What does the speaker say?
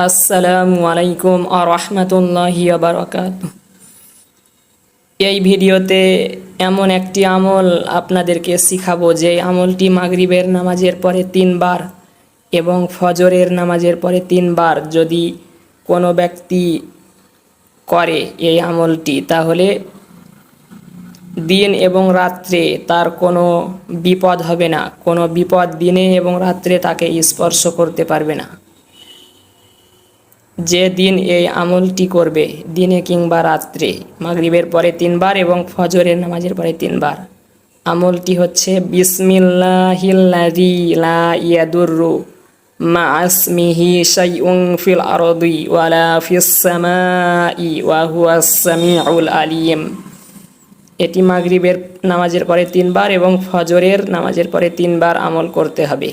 আসসালামু আলাইকুম আ রহমতুল্লাহি ওয়া বারাকাতুহু। এই ভিডিওতে এমন একটি আমল আপনাদেরকে শিখাবো যে আমলটি মাগরিবের নামাজের পরে 3 বার এবং ফজরের নামাজের পরে 3 বার যদি কোনো ব্যক্তি করে এই আমলটি, তাহলে দিন এবং রাত্রে তার কোনো বিপদ হবে না। কোনো বিপদ দিনে এবং রাত্রে তাকে স্পর্শ করতে পারবে না। যে দিন এই আমলটি করবে, দিনে কিংবা রাত্রে, মাগরিবের পরে 3 বার এবং ফজরের নামাজের পরে 3 বার, আমলটি হচ্ছে বিসমিল্লাহিল্লাযী লা ইয়াদুররু মা ইসমিহি শাইউন ফিল আরদি ওয়ালা ফিস সামাই ওয়া হুয়াস সামিউল আলিম। এটি মাগরিবের নামাজের পরে 3 বার এবং ফজরের নামাজের পরে 3 বার আমল করতে হবে।